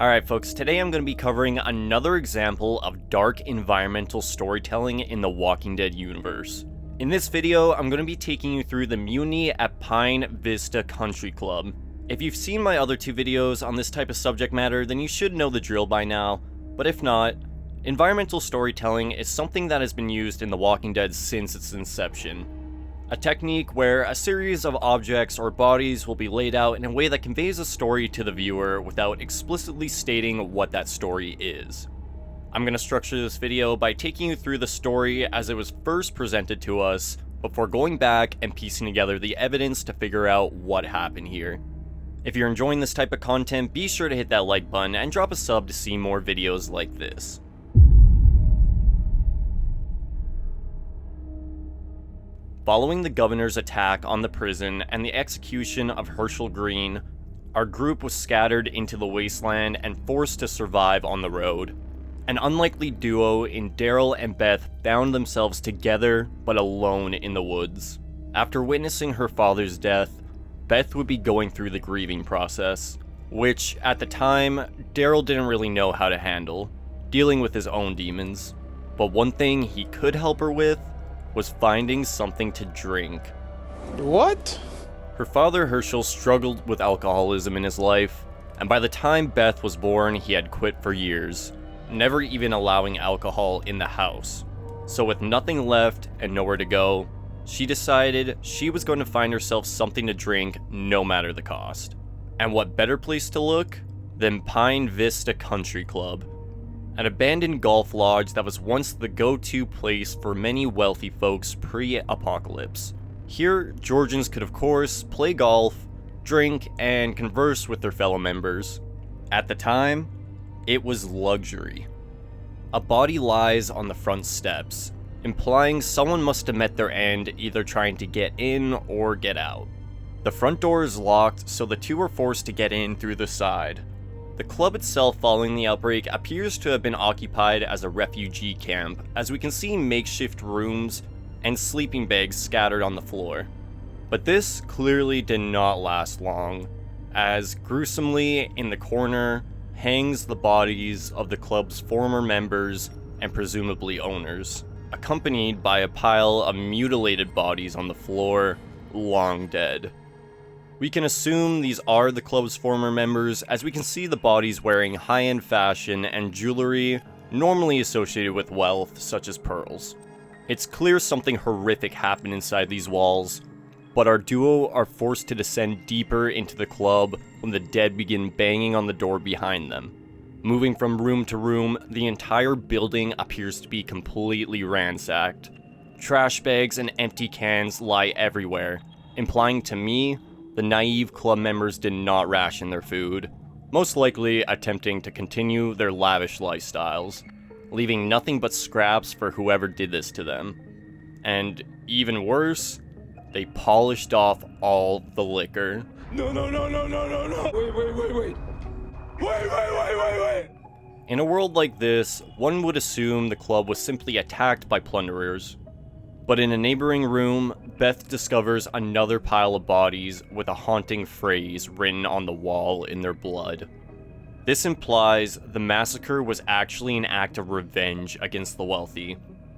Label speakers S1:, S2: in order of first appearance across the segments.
S1: Alright folks, today I'm going to be covering another example of dark environmental storytelling in the Walking Dead universe. In this video, I'm going to be taking you through the Mutiny at Pine Vista Country Club. If you've seen my other two videos on this type of subject matter, then you should know the drill by now, but if not, environmental storytelling is something that has been used in The Walking Dead since its inception. A technique where a series of objects or bodies will be laid out in a way that conveys a story to the viewer without explicitly stating what that story is. I'm going to structure this video by taking you through the story as it was first presented to us, before going back and piecing together the evidence to figure out what happened here. If you're enjoying this type of content, be sure to hit that like button and drop a sub to see more videos like this. Following the governor's attack on the prison and the execution of Herschel Green, our group was scattered into the wasteland and forced to survive on the road. An unlikely duo in Daryl and Beth found themselves together but alone in the woods. After witnessing her father's death, Beth would be going through the grieving process, which, at the time, Daryl didn't really know how to handle, dealing with his own demons. But one thing he could help her with was finding something to drink.
S2: What?
S1: Her father Herschel struggled with alcoholism in his life, and by the time Beth was born, he had quit for years, never even allowing alcohol in the house. So with nothing left and nowhere to go, she decided she was going to find herself something to drink no matter the cost. And what better place to look than Pine Vista Country Club, an abandoned golf lodge that was once the go-to place for many wealthy folks pre-apocalypse. Here, Georgians could of course play golf, drink, and converse with their fellow members. At the time, it was luxury. A body lies on the front steps, implying someone must have met their end either trying to get in or get out. The front door is locked, so the two are forced to get in through the side. The club itself following the outbreak appears to have been occupied as a refugee camp, as we can see makeshift rooms and sleeping bags scattered on the floor. But this clearly did not last long, as gruesomely in the corner hangs the bodies of the club's former members and presumably owners, accompanied by a pile of mutilated bodies on the floor, long dead. We can assume these are the club's former members, as we can see the bodies wearing high-end fashion and jewelry normally associated with wealth, such as pearls. It's clear something horrific happened inside these walls, but our duo are forced to descend deeper into the club when the dead begin banging on the door behind them. Moving from room to room, the entire building appears to be completely ransacked. Trash bags and empty cans lie everywhere, implying to me the naive club members did not ration their food, most likely attempting to continue their lavish lifestyles, leaving nothing but scraps for whoever did this to them. And even worse, they polished off all the liquor.
S2: No. Wait.
S1: In a world like this, one would assume the club was simply attacked by plunderers. But in a neighboring room, Beth discovers another pile of bodies with a haunting phrase written on the wall in their blood. This implies the massacre was actually an act of revenge against the wealthy.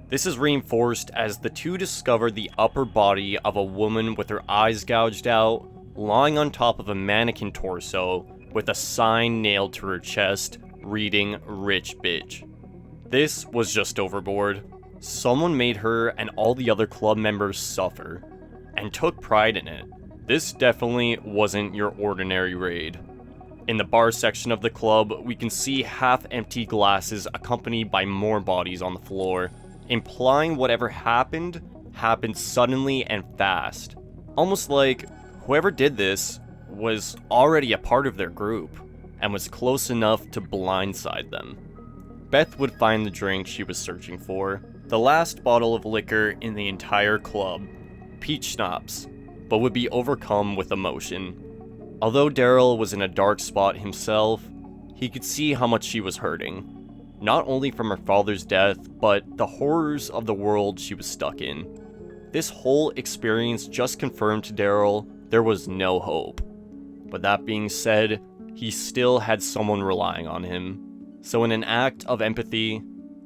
S1: This is reinforced as the two discover the upper body of a woman with her eyes gouged out, lying on top of a mannequin torso with a sign nailed to her chest reading "Rich Bitch." This was just overboard. Someone made her and all the other club members suffer, and took pride in it. This definitely wasn't your ordinary raid. In the bar section of the club, we can see half-empty glasses accompanied by more bodies on the floor, implying whatever happened suddenly and fast. Almost like whoever did this was already a part of their group, and was close enough to blindside them. Beth would find the drink she was searching for, the last bottle of liquor in the entire club, peach schnapps, but would be overcome with emotion. Although Daryl was in a dark spot himself, he could see how much she was hurting, not only from her father's death, but the horrors of the world she was stuck in. This whole experience just confirmed to Daryl there was no hope. But that being said, he still had someone relying on him. So in an act of empathy,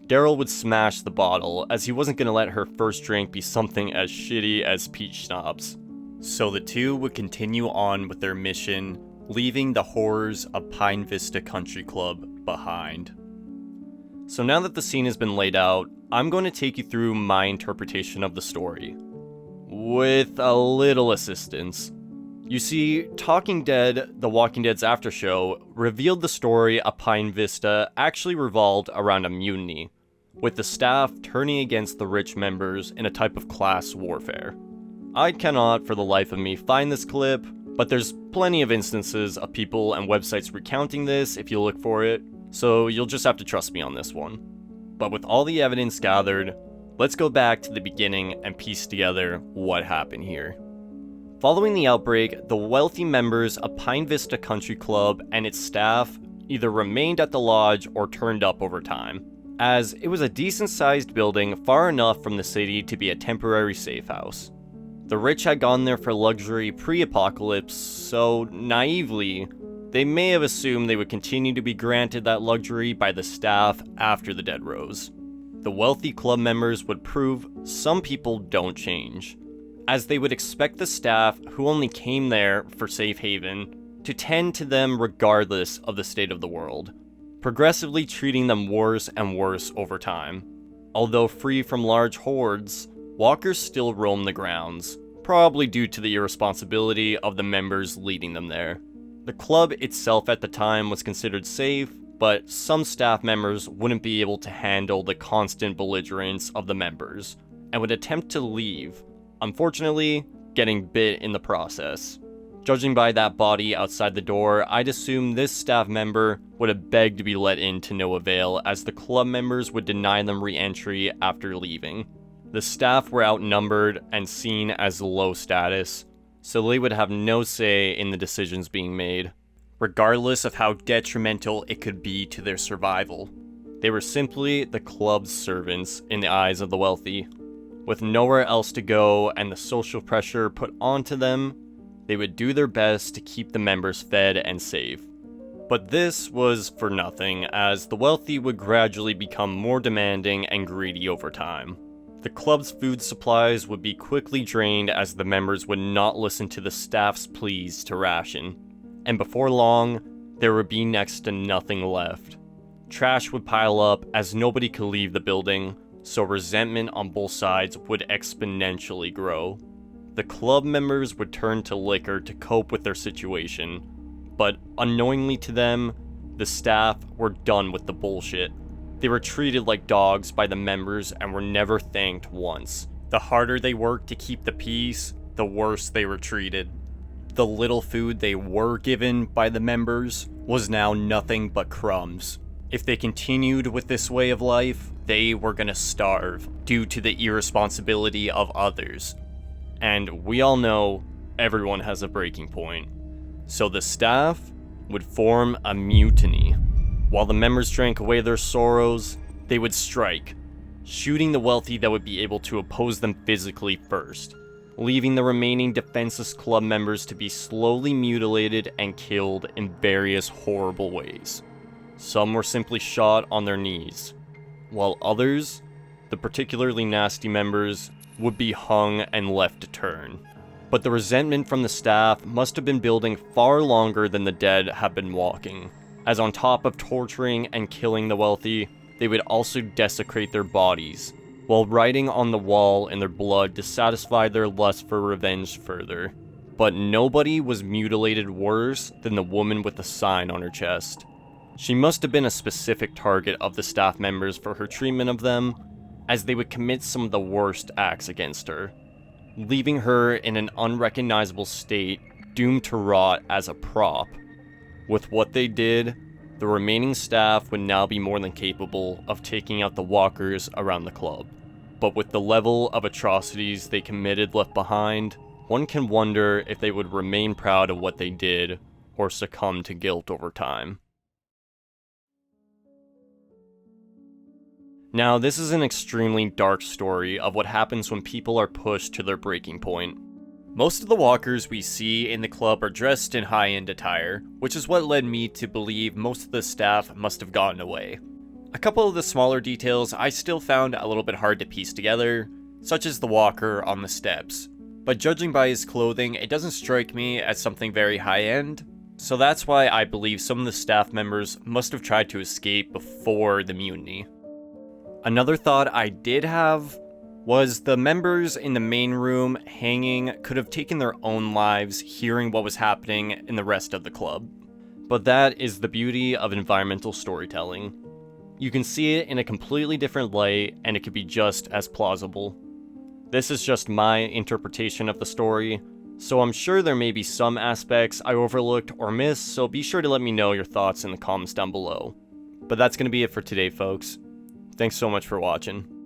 S1: Daryl would smash the bottle, as he wasn't going to let her first drink be something as shitty as peach schnapps. So the two would continue on with their mission, leaving the horrors of Pine Vista Country Club behind. So now that the scene has been laid out, I'm going to take you through my interpretation of the story, with a little assistance. You see, Talking Dead, The Walking Dead's after show, revealed the story of Pine Vista actually revolved around a mutiny, with the staff turning against the rich members in a type of class warfare. I cannot, for the life of me, find this clip, but there's plenty of instances of people and websites recounting this if you look for it, so you'll just have to trust me on this one. But with all the evidence gathered, let's go back to the beginning and piece together what happened here. Following the outbreak, the wealthy members of Pine Vista Country Club and its staff either remained at the lodge or turned up over time, as it was a decent-sized building far enough from the city to be a temporary safe house. The rich had gone there for luxury pre-apocalypse, so naively, they may have assumed they would continue to be granted that luxury by the staff after the dead rose. The wealthy club members would prove some people don't change, as they would expect the staff, who only came there for safe haven, to tend to them regardless of the state of the world, progressively treating them worse and worse over time. Although free from large hordes, walkers still roam the grounds, probably due to the irresponsibility of the members leading them there. The club itself at the time was considered safe, but some staff members wouldn't be able to handle the constant belligerence of the members, and would attempt to leave, unfortunately, getting bit in the process. Judging by that body outside the door, I'd assume this staff member would have begged to be let in to no avail, as the club members would deny them re-entry after leaving. The staff were outnumbered and seen as low status, so they would have no say in the decisions being made, regardless of how detrimental it could be to their survival. They were simply the club's servants in the eyes of the wealthy. With nowhere else to go and the social pressure put onto them, they would do their best to keep the members fed and safe. But this was for nothing, as the wealthy would gradually become more demanding and greedy over time. The club's food supplies would be quickly drained as the members would not listen to the staff's pleas to ration, and before long, there would be next to nothing left. Trash would pile up as nobody could leave the building, so resentment on both sides would exponentially grow. The club members would turn to liquor to cope with their situation, but unknowingly to them, the staff were done with the bullshit. They were treated like dogs by the members and were never thanked once. The harder they worked to keep the peace, the worse they were treated. The little food they were given by the members was now nothing but crumbs. If they continued with this way of life, they were gonna starve due to the irresponsibility of others. And we all know everyone has a breaking point. So the staff would form a mutiny. While the members drank away their sorrows, they would strike, shooting the wealthy that would be able to oppose them physically first, leaving the remaining defenseless club members to be slowly mutilated and killed in various horrible ways. Some were simply shot on their knees, while others, the particularly nasty members, would be hung and left to turn. But the resentment from the staff must have been building far longer than the dead have been walking, as on top of torturing and killing the wealthy, they would also desecrate their bodies, while writing on the wall in their blood to satisfy their lust for revenge further. But nobody was mutilated worse than the woman with the sign on her chest. She must have been a specific target of the staff members for her treatment of them, as they would commit some of the worst acts against her, leaving her in an unrecognizable state, doomed to rot as a prop. With what they did, the remaining staff would now be more than capable of taking out the walkers around the club. But with the level of atrocities they committed left behind, one can wonder if they would remain proud of what they did, or succumb to guilt over time. Now, this is an extremely dark story of what happens when people are pushed to their breaking point. Most of the walkers we see in the club are dressed in high-end attire, which is what led me to believe most of the staff must have gotten away. A couple of the smaller details I still found a little bit hard to piece together, such as the walker on the steps. But judging by his clothing, it doesn't strike me as something very high-end, so that's why I believe some of the staff members must have tried to escape before the mutiny. Another thought I did have was the members in the main room hanging could have taken their own lives hearing what was happening in the rest of the club. But that is the beauty of environmental storytelling. You can see it in a completely different light, and it could be just as plausible. This is just my interpretation of the story, so I'm sure there may be some aspects I overlooked or missed, so be sure to let me know your thoughts in the comments down below. But that's going to be it for today, folks. Thanks so much for watching.